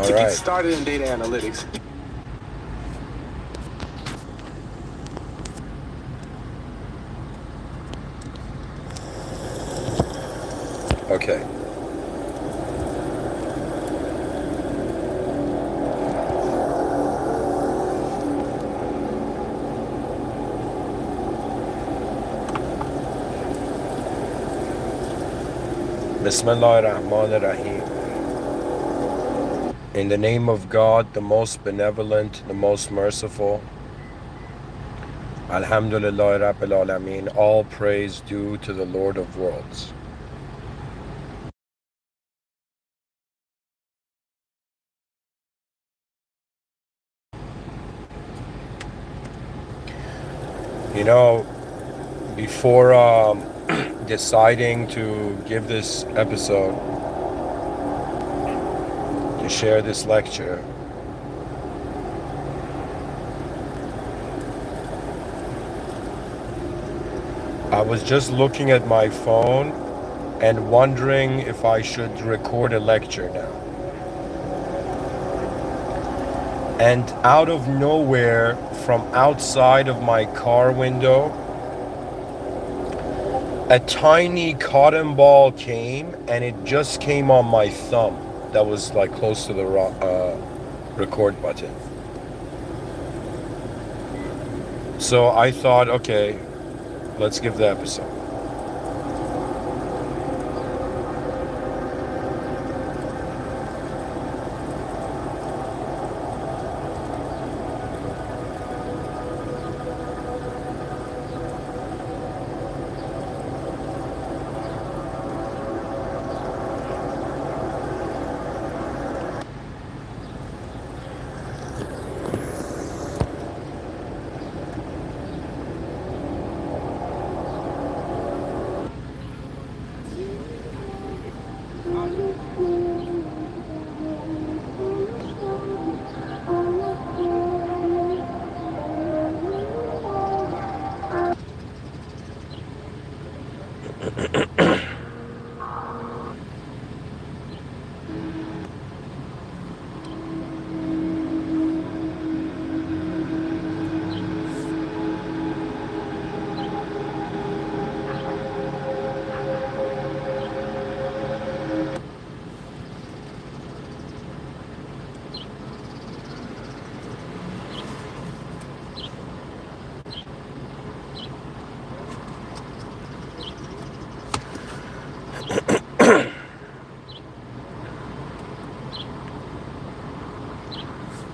To get started in data analytics. Okay. Bismillah ar-Rahman ar-Rahim. In the name of God, the most benevolent, the most merciful. Alhamdulillah Rabbil Alameen. All praise due to the Lord of worlds. You know, before deciding to give this episode, to share this lecture, I was just looking at my phone and wondering if I should record a lecture now. And out of nowhere, from outside of my car window, a tiny cotton ball came, and it just came on my thumb. That was like close to the record button. So I thought, okay, let's give the episode.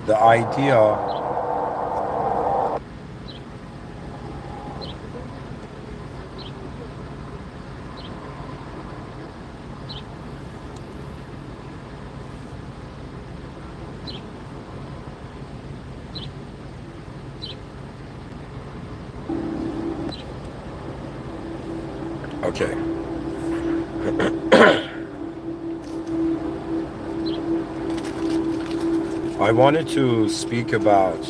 The idea okay. I wanted to speak about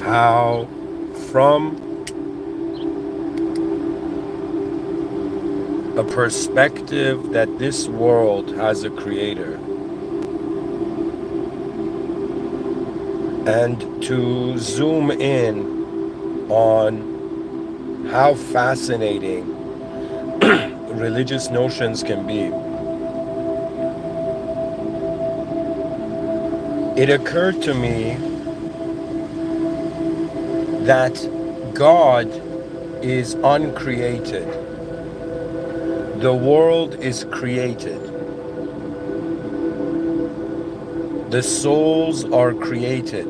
how from a perspective that this world has a creator, and to zoom in on how fascinating religious notions can be, it occurred to me that God is uncreated. The world is created. The souls are created.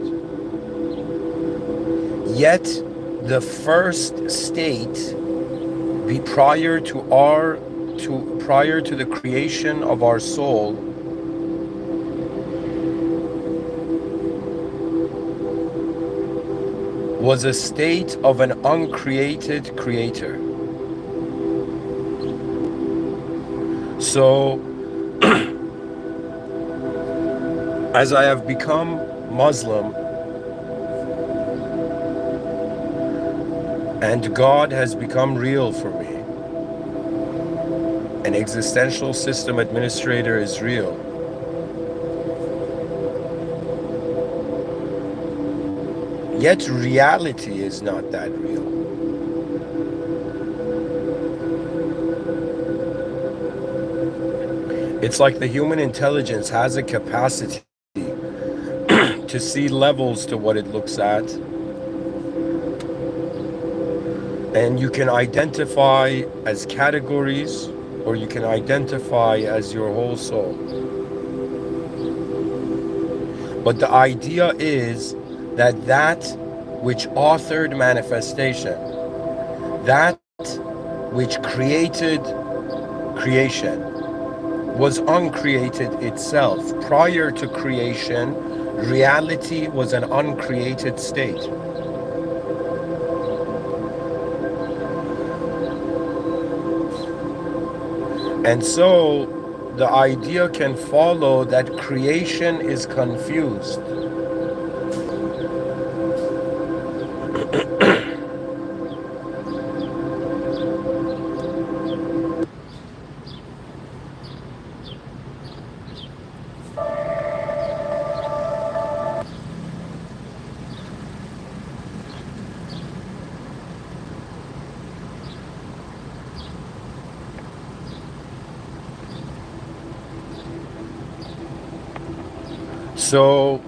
Yet the first state prior to the creation of our soul was a state of an uncreated creator. So as I have become Muslim and God has become real for me, an existential system administrator is real, yet reality is not that real. It's like the human intelligence has a capacity to see levels to what it looks at, and you can identify as categories, or you can identify as your whole soul. But the idea is that which authored manifestation, that which created creation, was uncreated itself. Prior to creation, reality was an uncreated state. And so the idea can follow that creation is confused. So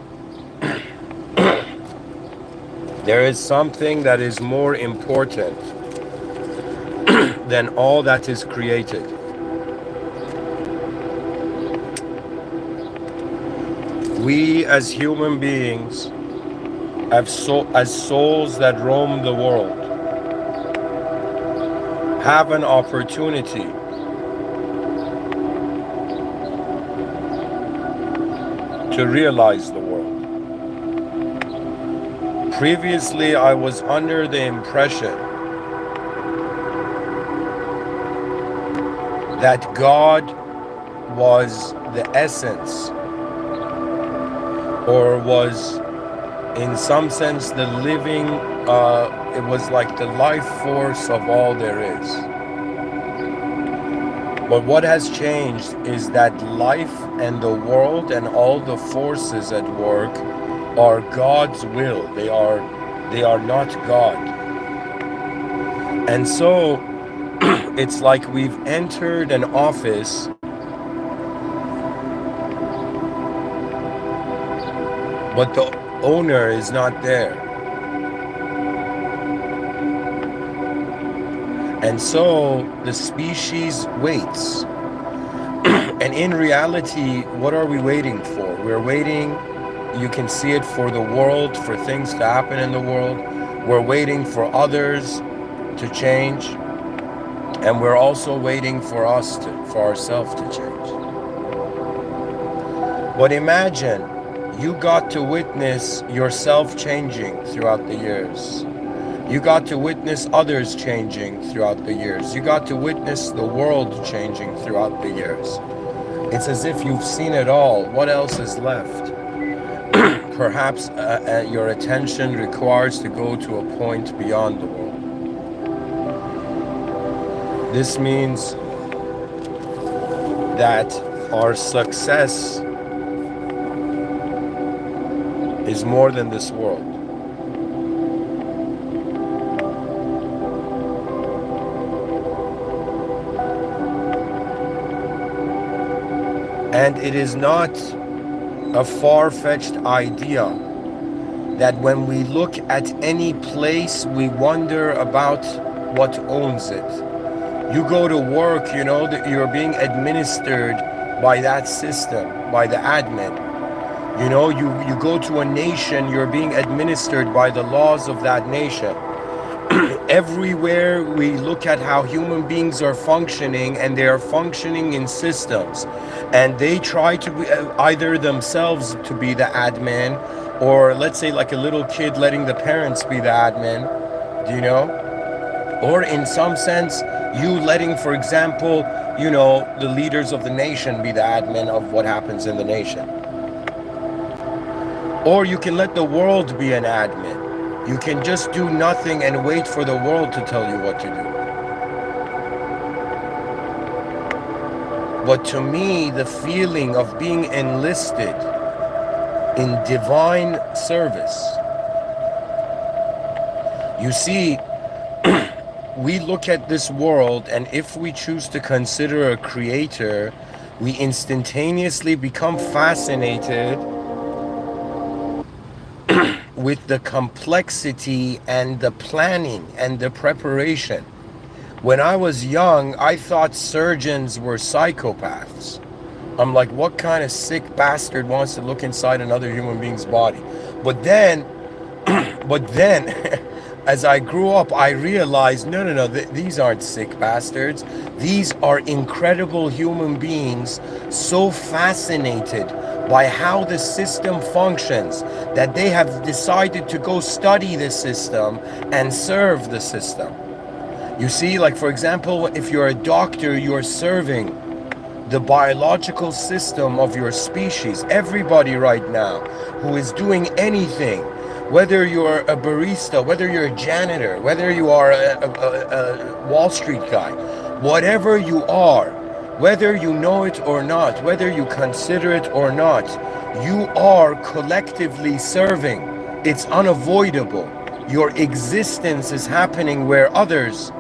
there is something that is more important than all that is created. We as human beings, as souls that roam the world, have an opportunity to realize the world. Previously, I was under the impression that God was the essence, or was in some sense the living, it was like the life force of all there is. But what has changed is that life and the world and all the forces at work are God's will. They are not God. And so it's like we've entered an office, but the owner is not there. And so the species waits. And in reality, what are we waiting for? We're waiting, you can see it, for the world, for things to happen in the world. We're waiting for others to change. And we're also waiting for ourselves to change. But imagine you got to witness yourself changing throughout the years. You got to witness others changing throughout the years. You got to witness the world changing throughout the years. It's as if you've seen it all. What else is left? Perhaps your attention requires to go to a point beyond the world. This means that our success is more than this world. And it is not a far-fetched idea that when we look at any place, we wonder about what owns it. You go to work, you know that you're being administered by that system, by the admin. You know, you go to a nation, you're being administered by the laws of that nation. Everywhere we look at how human beings are functioning, and they are functioning in systems, and they try to be either themselves to be the admin, or let's say like a little kid letting the parents be the admin, do you know? Or in some sense, you letting, for example, you know, the leaders of the nation be the admin of what happens in the nation. Or you can let the world be an admin. You can just do nothing and wait for the world to tell you what to do. But to me, the feeling of being enlisted in divine service, you see, we look at this world, and if we choose to consider a creator, we instantaneously become fascinated with the complexity and the planning and the preparation. When I was young, I thought surgeons were psychopaths. I'm like, what kind of sick bastard wants to look inside another human being's body? But then, as I grew up, I realized, no, these aren't sick bastards. These are incredible human beings, so fascinated by how the system functions that they have decided to go study the system and serve the system. You see, like for example, if you're a doctor, you're serving the biological system of your species. Everybody right now who is doing anything, whether you're a barista, whether you're a janitor, whether you are a Wall Street guy, whatever you are, whether you know it or not, whether you consider it or not, you are collectively serving. It's unavoidable. Your existence is happening where others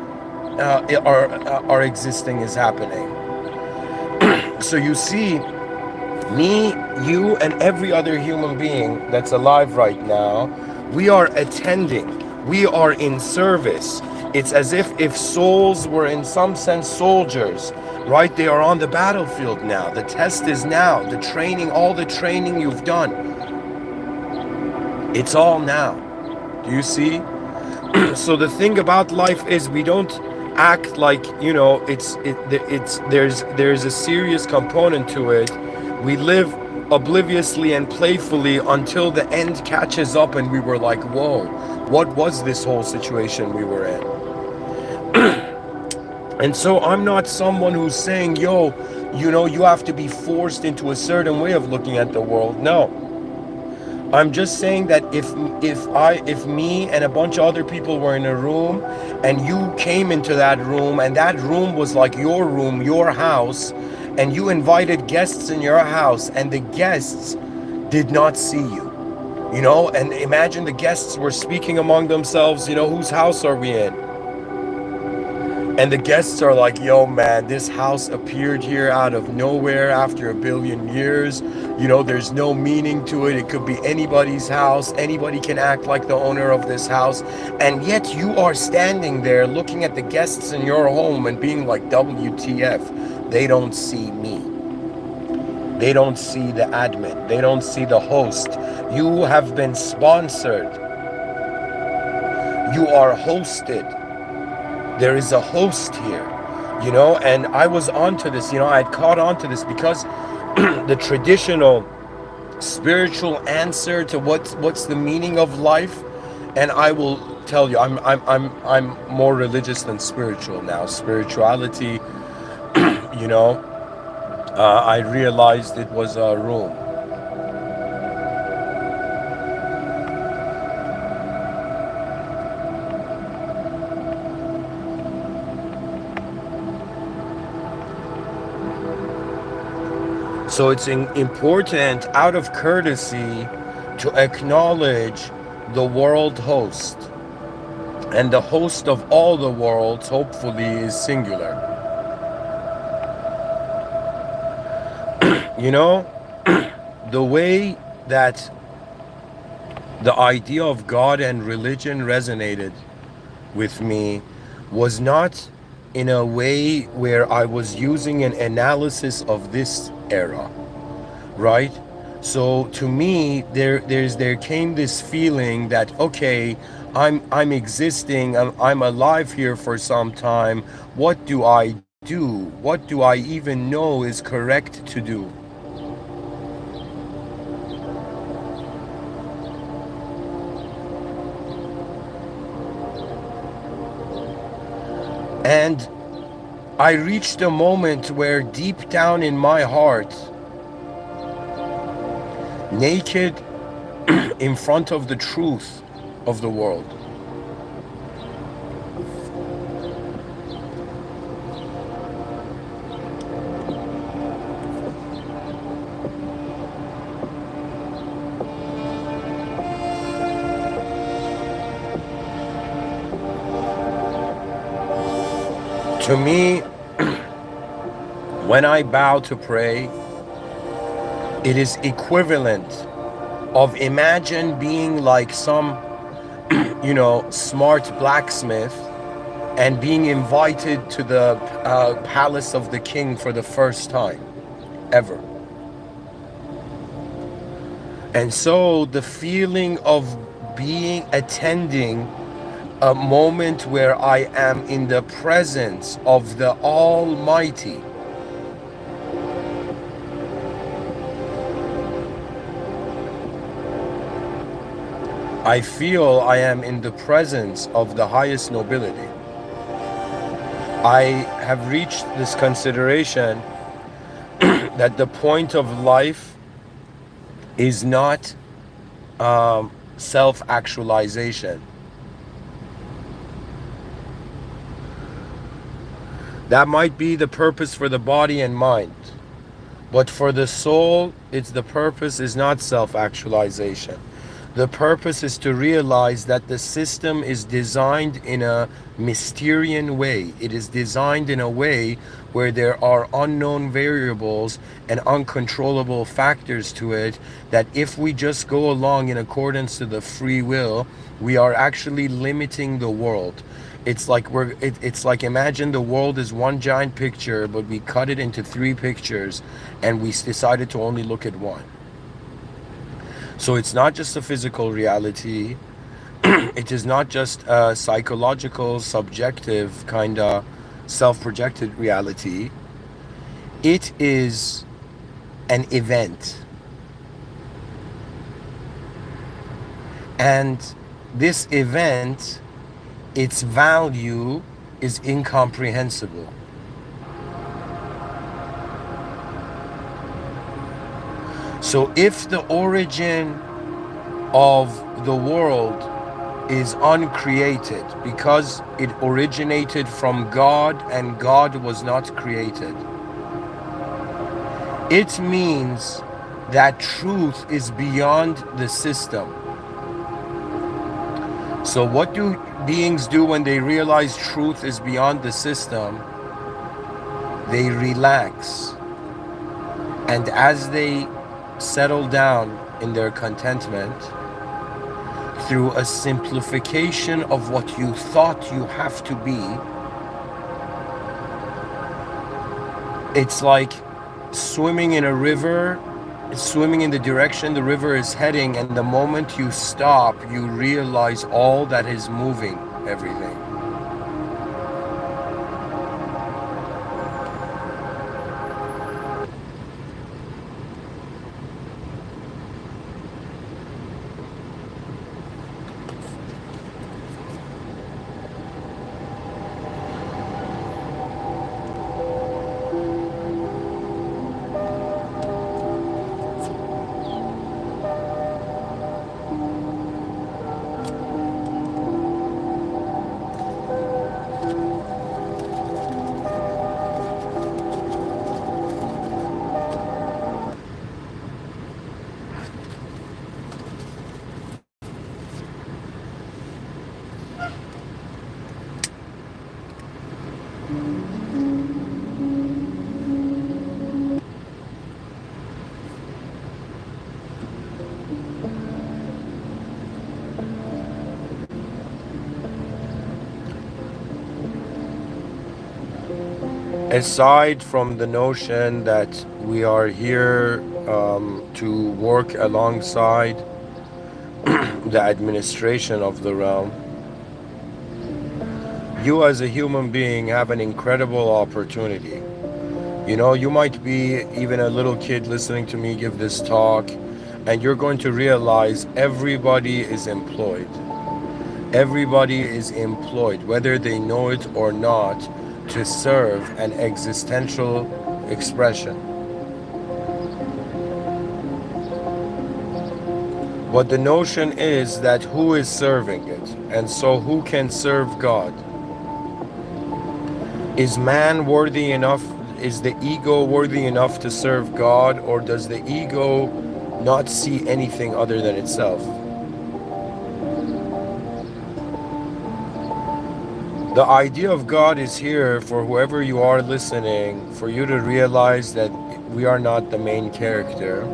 are existing is happening. So you see, me, you, and every other human being that's alive right now, we are attending, we are in service. It's as if souls were in some sense soldiers, right? They are on the battlefield now. The test is now. The training, all the training you've done, it's all now. Do you see? So the thing about life is we don't act like, you know, there's a serious component to it. We live obliviously and playfully until the end catches up and we were like, whoa, what was this whole situation we were in? And so I'm not someone who's saying, yo, you know, you have to be forced into a certain way of looking at the world. No. I'm just saying that if me and a bunch of other people were in a room and you came into that room and that room was like your room, your house, and you invited guests in your house and the guests did not see you, you know, and imagine the guests were speaking among themselves, you know, whose house are we in? And the guests are like, yo, man, this house appeared here out of nowhere after 1 billion years. You know, there's no meaning to it. It could be anybody's house. Anybody can act like the owner of this house. And yet you are standing there looking at the guests in your home and being like, WTF, they don't see me. They don't see the admin. They don't see the host. You have been sponsored. You are hosted. There is a host here, you know, and I was onto this, you know, I had caught onto this because the traditional spiritual answer to what's the meaning of life, and I will tell you, I'm more religious than spiritual now. Spirituality, you know, I realized it was a room. So it's important out of courtesy to acknowledge the world host. And the host of all the worlds, hopefully, is singular. You know, the way that the idea of God and religion resonated with me was not in a way where I was using an analysis of this era, right? So to me, there came this feeling that okay, I'm existing, I'm alive here for some time. What do I do? What do I even know is correct to do? And I reached a moment where deep down in my heart, naked in front of the truth of the world, to me, when I bow to pray, it is equivalent of imagine being like some, smart blacksmith and being invited to the palace of the king for the first time ever. And so the feeling of attending a moment where I am in the presence of the Almighty, I feel I am in the presence of the highest nobility. I have reached this consideration that the point of life is not self-actualization. That might be the purpose for the body and mind, but for the soul, the purpose is not self-actualization. The purpose is to realize that the system is designed in a Mysterian way. It is designed in a way where there are unknown variables and uncontrollable factors to it, that if we just go along in accordance to the free will, we are actually limiting the world. It's like it's like imagine the world is one giant picture, but we cut it into 3 pictures and we decided to only look at one. So it's not just a physical reality. It is not just a psychological, subjective, kind of self-projected reality. It is an event. And this event, its value is incomprehensible. So if the origin of the world is uncreated because it originated from God and God was not created, it means that truth is beyond the system. So what do beings do when they realize truth is beyond the system? They relax. And as they settle down in their contentment, through a simplification of what you thought you have to be, it's like swimming in a river, swimming in the direction the river is heading, and the moment you stop, you realize all that is moving, everything. Aside from the notion that we are here to work alongside the administration of the realm, you as a human being have an incredible opportunity. You know, you might be even a little kid listening to me give this talk, and you're going to realize everybody is employed. Everybody is employed, whether they know it or not, to serve an existential expression. But the notion is that who is serving it? And so who can serve God? Is man worthy enough? Is the ego worthy enough to serve God? Or does the ego not see anything other than itself? The idea of God is here for whoever you are listening, for you to realize that we are not the main character.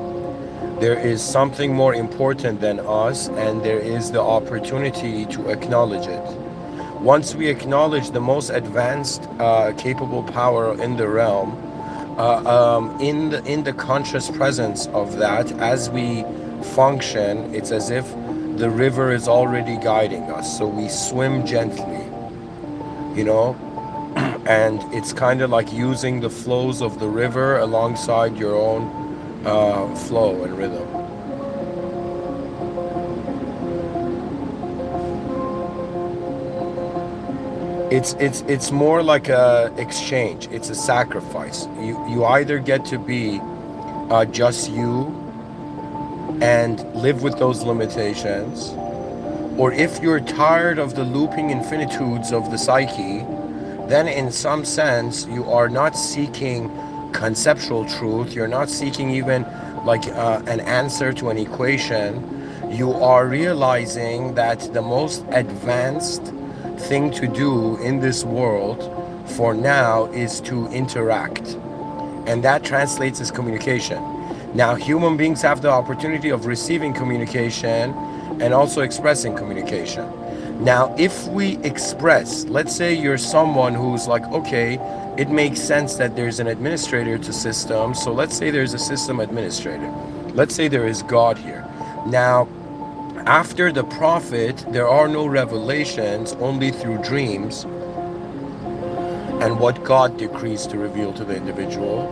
There is something more important than us, and there is the opportunity to acknowledge it. Once we acknowledge the most advanced, capable power in the realm, in the conscious presence of that, as we function, it's as if the river is already guiding us. So we swim gently, you know, and it's kind of like using the flows of the river alongside your own flow and rhythm. It's more like a exchange. It's a sacrifice. You either get to be just you and live with those limitations, or if you're tired of the looping infinitudes of the psyche, then in some sense you are not seeking conceptual truth. You're not seeking even like an answer to an equation. You are realizing that the most advanced thing to do in this world for now is to interact, and that translates as communication. Now human beings have the opportunity of receiving communication and also expressing communication. Now if we express, let's say you're someone who's like, okay, it makes sense that there's an administrator to systems, so let's say there's a system administrator, let's say there is God here. Now after the prophet, there are no revelations, only through dreams and what God decrees to reveal to the individual.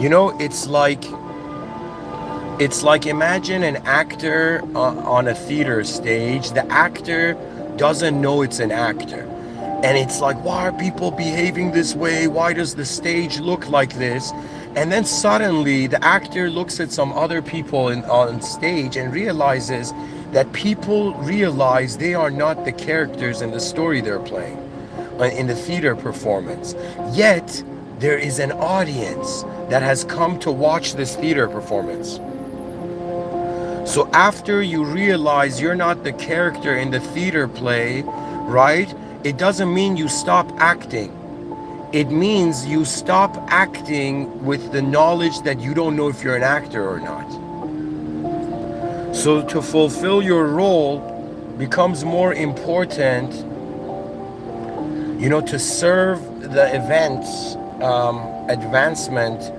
You know, it's like imagine an actor on a theater stage. The actor doesn't know it's an actor, and it's like, why are people behaving this way? Why does the stage look like this? And then suddenly the actor looks at some other people on stage and realizes that people realize they are not the characters in the story they're playing in the theater performance. Yet there is an audience that has come to watch this theater performance. So after you realize you're not the character in the theater play, right? It doesn't mean you stop acting. It means you stop acting with the knowledge that you don't know if you're an actor or not. So to fulfill your role becomes more important, you know, to serve the event's advancement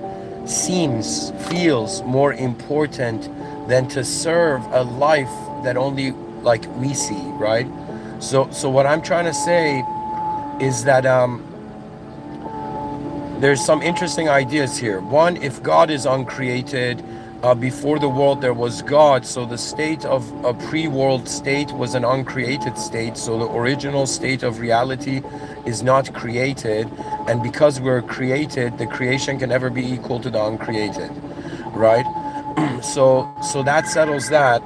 feels more important than to serve a life that only like we see, right? So what I'm trying to say is that there's some interesting ideas here. One, if God is uncreated, before the world there was God, so the state of a pre-world state was an uncreated state, so the original state of reality is not created, and because we're created, the creation can never be equal to the uncreated, right? So that settles that.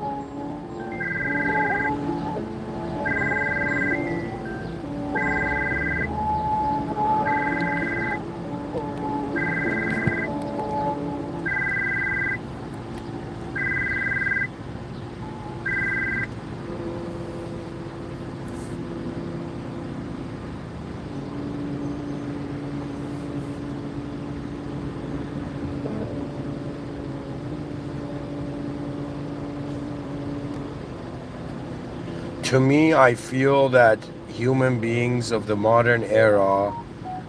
To me, I feel that human beings of the modern era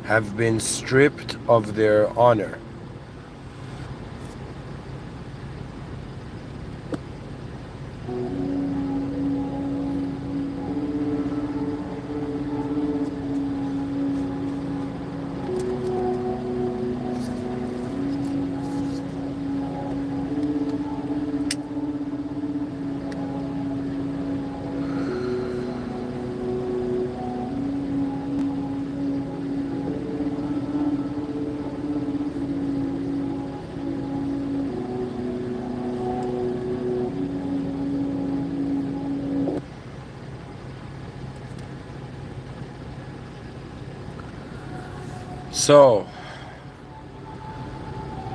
have been stripped of their honor. So,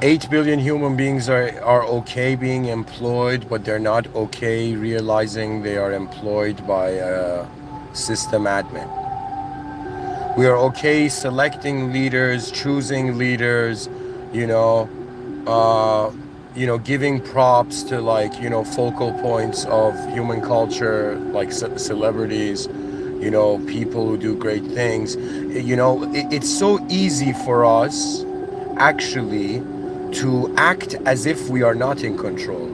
8 billion human beings are okay being employed, but they're not okay realizing they are employed by a system admin. We are okay selecting leaders, choosing leaders, you know, giving props to, like, focal points of human culture, like celebrities, people who do great things. It's so easy for us, actually, to act as if we are not in control.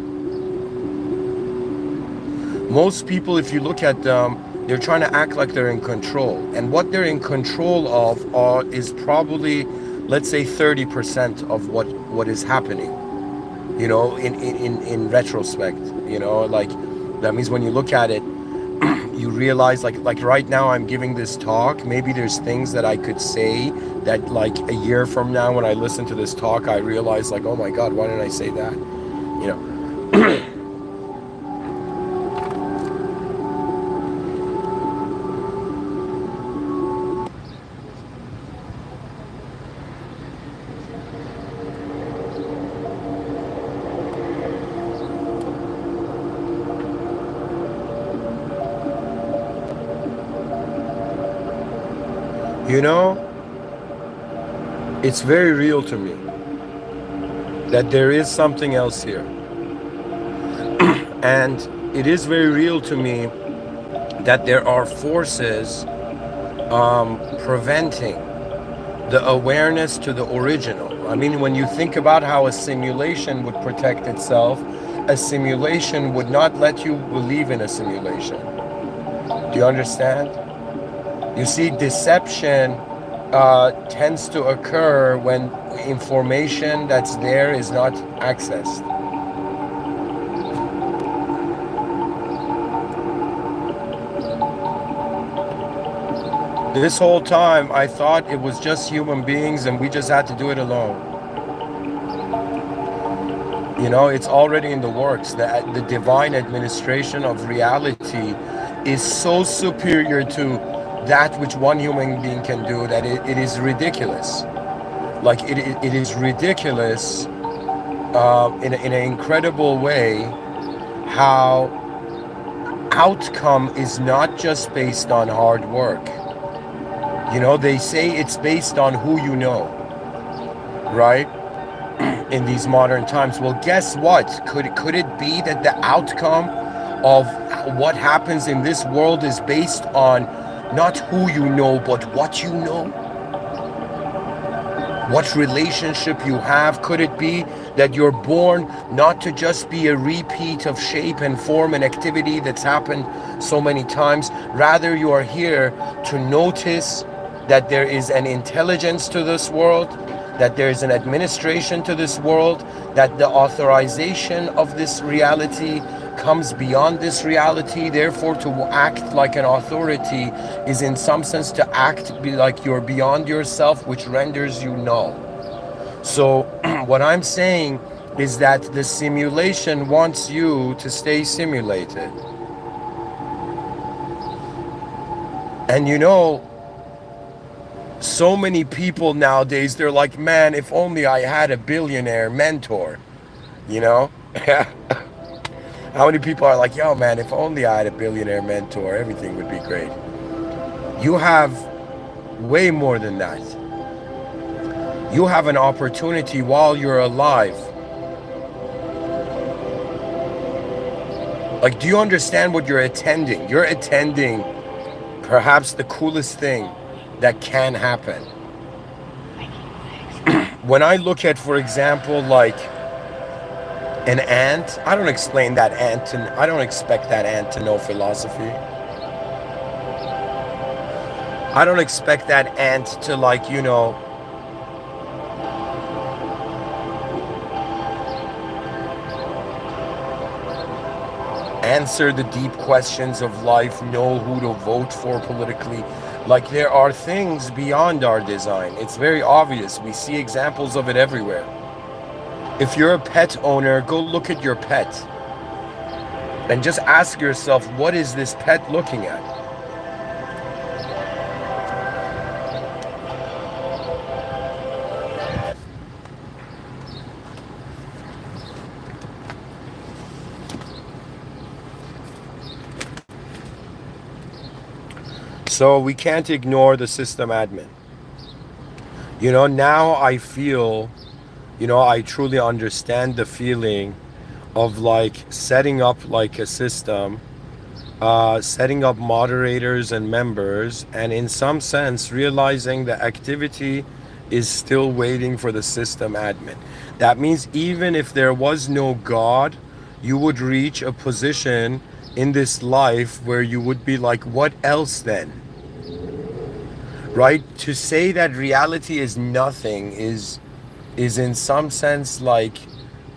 Most people, if you look at them, they're trying to act like they're in control. And what they're in control of is probably, let's say, 30% of what is happening. In retrospect, like, that means when you look at it, you realize, like right now I'm giving this talk, maybe there's things that I could say that, like, a year from now when I listen to this talk, I realize, like, oh my God, why didn't I say that? You know. It's very real to me that there is something else here. And it is very real to me that there are forces preventing the awareness to the original. I mean, when you think about how a simulation would protect itself, a simulation would not let you believe in a simulation. Do you understand? You see, deception tends to occur when information that's there is not accessed. This whole time, I thought it was just human beings and we just had to do it alone. It's already in the works. The divine administration of reality is so superior to that which one human being can do that it is ridiculous. Like, it is ridiculous in an incredible way how outcome is not just based on hard work. They say it's based on who you know, right? In these modern times. Well, guess what? Could it be that the outcome of what happens in this world is based on not who you know, but what you know? What relationship you have? Could it be that you're born not to just be a repeat of shape and form and activity that's happened so many times? Rather, you are here to notice that there is an intelligence to this world, that there is an administration to this world, that the authorization of this reality comes beyond this reality. Therefore, to act like an authority is in some sense to act like you're beyond yourself, which renders you null. So what I'm saying is that the simulation wants you to stay simulated. And so many people nowadays, they're like, man, if only I had a billionaire mentor, How many people are like, yo, man, if only I had a billionaire mentor, everything would be great. You have way more than that. You have an opportunity while you're alive. Like, do you understand what you're attending? You're attending perhaps the coolest thing that can happen. When I look at, for example, like an ant, I don't explain that ant, and I don't expect that ant to know philosophy. I don't expect that ant to, like, answer the deep questions of life, know who to vote for politically. Like, there are things beyond our design. It's very obvious. We see examples of it everywhere. If you're a pet owner, go look at your pet and just ask yourself, what is this pet looking at? So we can't ignore the system admin. Now I feel, I truly understand the feeling of like setting up like a system, setting up moderators and members, and in some sense realizing the activity is still waiting for the system admin. That means even if there was no God, you would reach a position in this life where you would be like, what else then? Right? To say that reality is nothing is in some sense like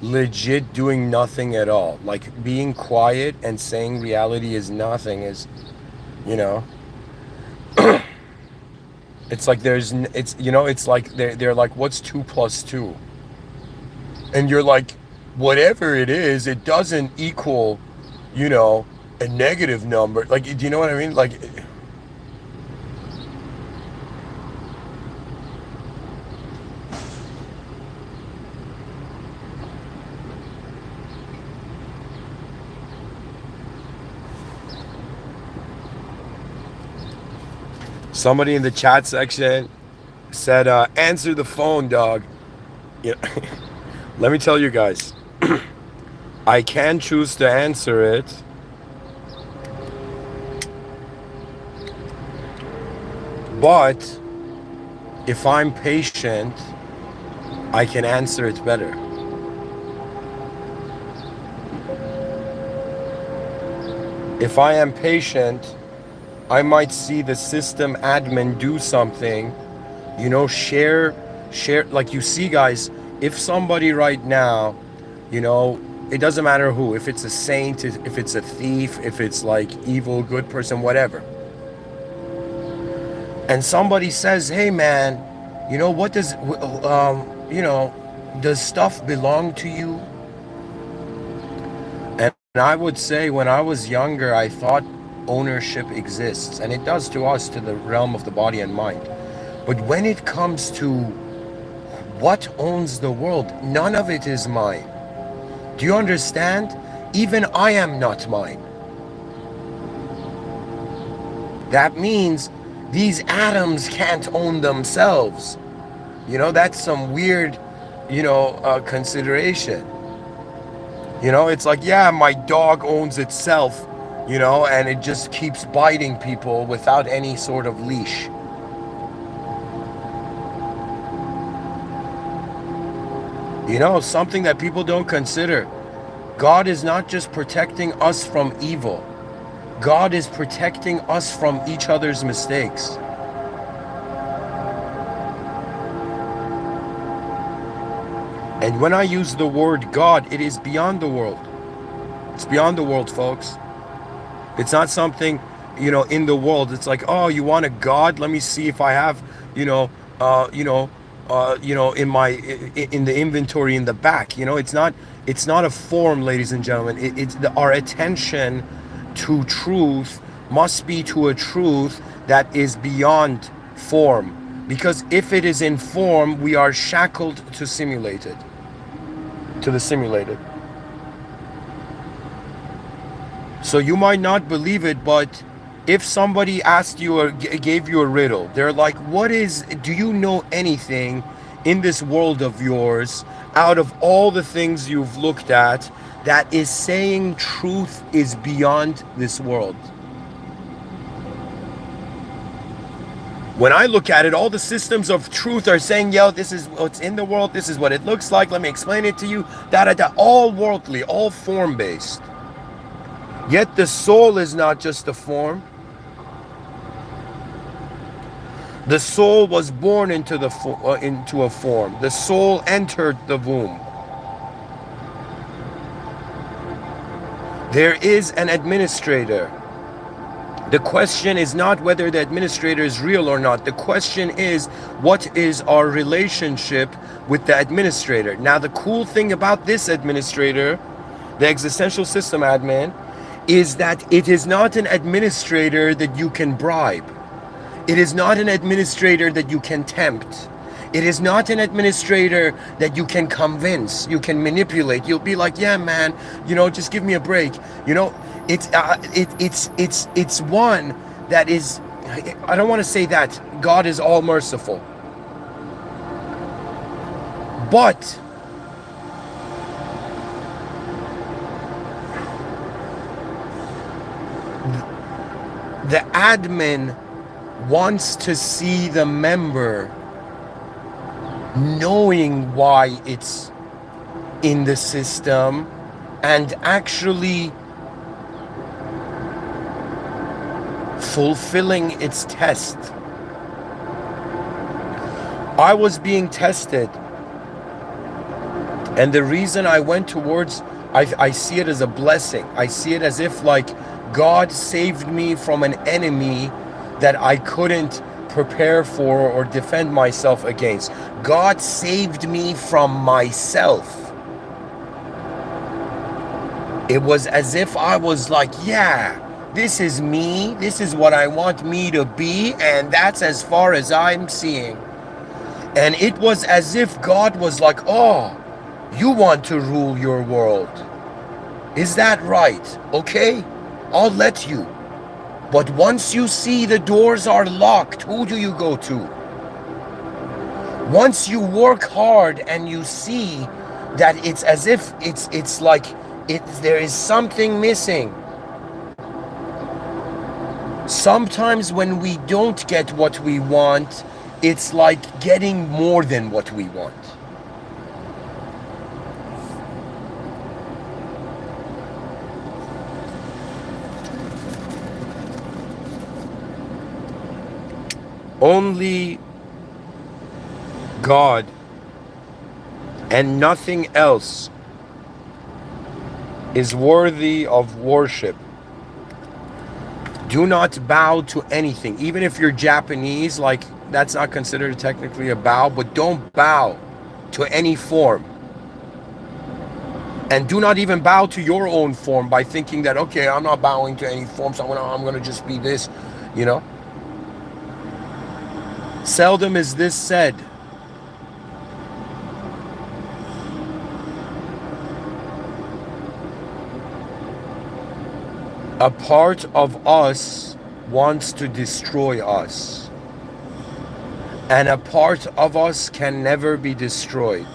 legit doing nothing at all. Like being quiet and saying reality is nothing is, it's like it's like they're like, what's 2 plus 2? And you're like, whatever it is, it doesn't equal, a negative number. Like, do you know what I mean? Like, somebody in the chat section said, answer the phone, dog. Yeah. Let me tell you guys, I can choose to answer it. But if I'm patient, I can answer it better. If I am patient, I might see the system admin do something, share, like you see, guys, if somebody right now, it doesn't matter who, if it's a saint, if it's a thief, if it's like evil, good person, whatever. And somebody says, hey man, what does, does stuff belong to you? And I would say when I was younger, I thought ownership exists, and it does to us, to the realm of the body and mind. But when it comes to what owns the world, none of it is mine. Do you understand? Even I am not mine. That means these atoms can't own themselves. That's some weird, consideration. It's like, yeah, my dog owns itself, and it just keeps biting people without any sort of leash. Something that people don't consider. God is not just protecting us from evil. God is protecting us from each other's mistakes. And when I use the word God, it is beyond the world. It's beyond the world, folks. It's not something, in the world. It's like, oh, you want a God? Let me see if I have, in the inventory in the back. It's not a form, ladies and gentlemen. Our attention to truth must be to a truth that is beyond form. Because if it is in form, we are shackled to the simulated. So you might not believe it, but if somebody asked you or gave you a riddle, they're like, do you know anything in this world of yours, out of all the things you've looked at, that is saying truth is beyond this world? When I look at it, all the systems of truth are saying, yo, this is what's in the world, this is what it looks like, let me explain it to you, all worldly, all form-based. Yet the soul is not just a form. The soul was born into a form. The soul entered the womb. There is an administrator. The question is not whether the administrator is real or not. The question is, what is our relationship with the administrator? Now, the cool thing about this administrator, the existential system admin, is that it is not an administrator that you can bribe. It is not an administrator that you can tempt. It is not an administrator that you can convince, you can manipulate. You'll be like, yeah, man, just give me a break. It's one that is, I don't want to say that God is all merciful, but the admin wants to see the member knowing why it's in the system and actually fulfilling its test. I was being tested, and the reason I went towards, I see it as a blessing. I see it as if like God saved me from an enemy that I couldn't prepare for or defend myself against. God saved me from myself. It was as if I was like, yeah, this is me, this is what I want me to be, and that's as far as I'm seeing. And it was as if God was like, oh, you want to rule your world. Is that right? Okay, I'll let you. But once you see the doors are locked, who do you go to? Once you work hard and you see that it's as if it's like there is something missing. Sometimes when we don't get what we want, it's like getting more than what we want. Only God and nothing else is worthy of worship. Do not bow to anything. Even if you're Japanese, like that's not considered technically a bow, but don't bow to any form. And do not even bow to your own form by thinking that, okay, I'm not bowing to any form, so I'm gonna just be this, Seldom is this said. A part of us wants to destroy us, and a part of us can never be destroyed.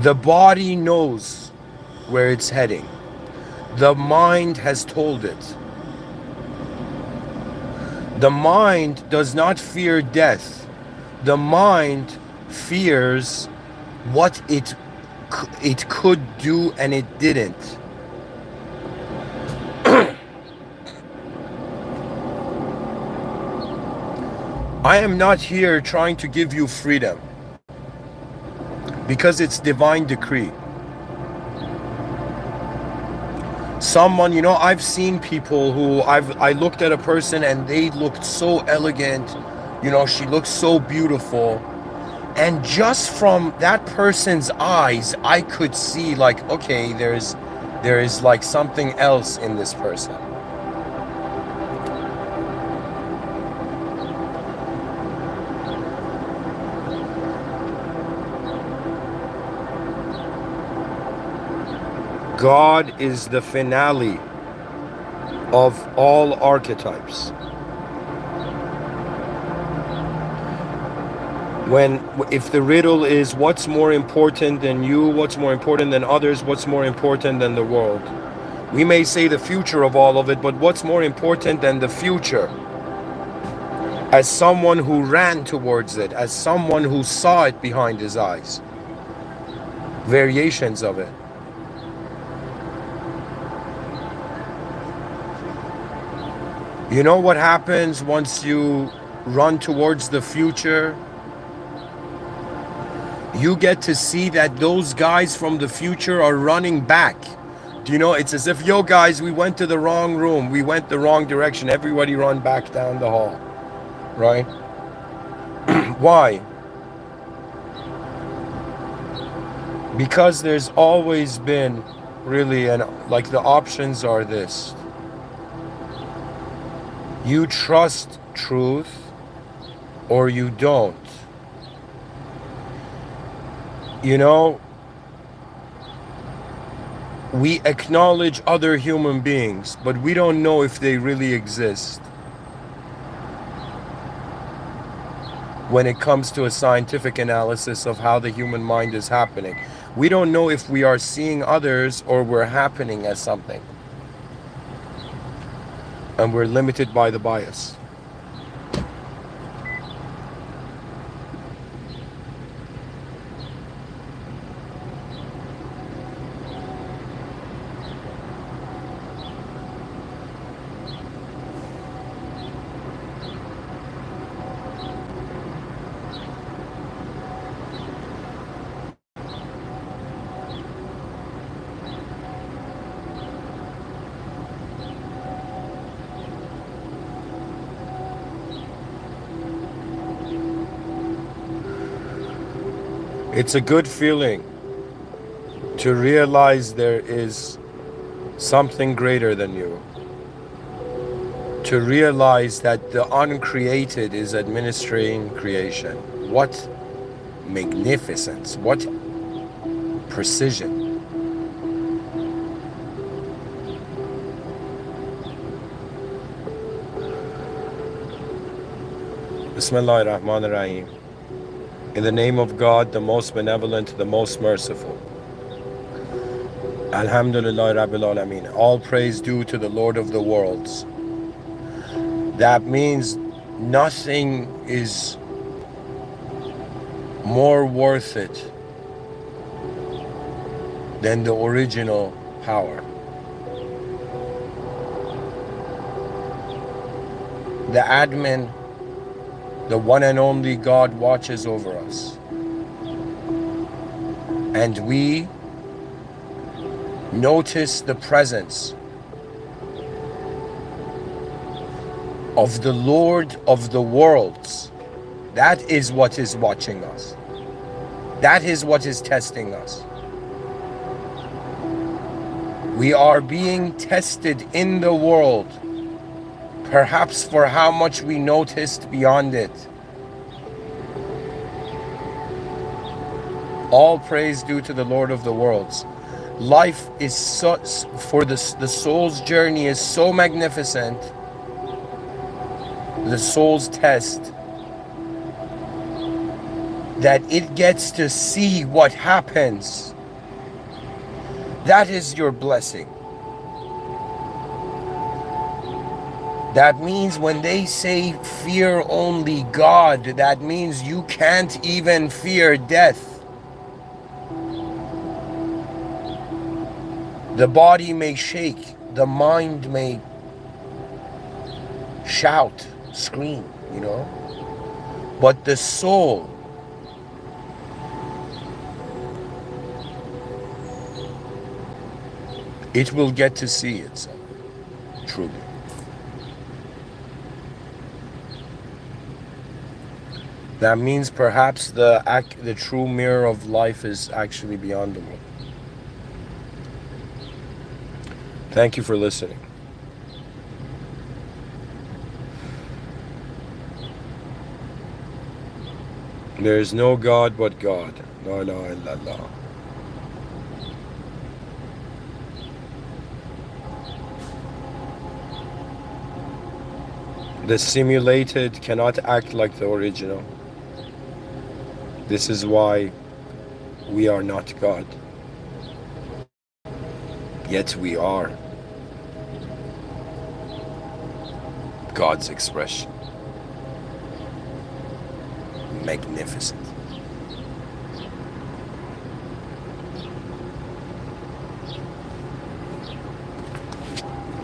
The body knows where it's heading. The mind has told it. The mind does not fear death. The mind fears what it could do and it didn't. I am not here trying to give you freedom, because it's divine decree. Someone, I've seen people who I looked at a person and they looked so elegant, she looked so beautiful, and just from that person's eyes I could see like, okay, there is like something else in this person. God is the finale of all archetypes. If the riddle is what's more important than you, what's more important than others, what's more important than the world, we may say the future of all of it, but what's more important than the future? as someone who ran towards it, as someone who saw it behind his eyes. Variations of it. You know what happens once you run towards the future? You get to see that those guys from the future are running back. Do you know, it's as if, yo guys, we went to the wrong room, we went the wrong direction, everybody run back down the hall, right? Why? Because there's always been really, like the options are this. You trust truth or you don't. You know, we acknowledge other human beings, but we don't know if they really exist. When it comes to a scientific analysis of how the human mind is happening, we don't know if we are seeing others or we're happening as something. And we're limited by the bias. It's a good feeling to realize there is something greater than you. To realize that the uncreated is administering creation. What magnificence, what precision. Bismillah ar-Rahman ar-Rahim. In the name of God, the most benevolent, the most merciful. Alhamdulillah Rabbil Alameen. All praise due to the Lord of the worlds. That means nothing is more worth it than the original power. The admin, the one and only God, watches over us. And we notice the presence of the Lord of the worlds. That is what is watching us. That is what is testing us. We are being tested in the world, perhaps for how much we noticed beyond it. All praise due to the Lord of the worlds. Life is such, for the soul's journey is so magnificent, the soul's test, that it gets to see what happens. That is your blessing. That means when they say fear only God, that means you can't even fear death. The body may shake, the mind may shout, scream, you know. But the soul, it will get to see itself, truly. That means perhaps the true mirror of life is actually beyond the world. Thank you for listening. There is no God but God. La ilaha illallah. The simulated cannot act like the original. This is why we are not God. Yet we are God's expression. magnificent.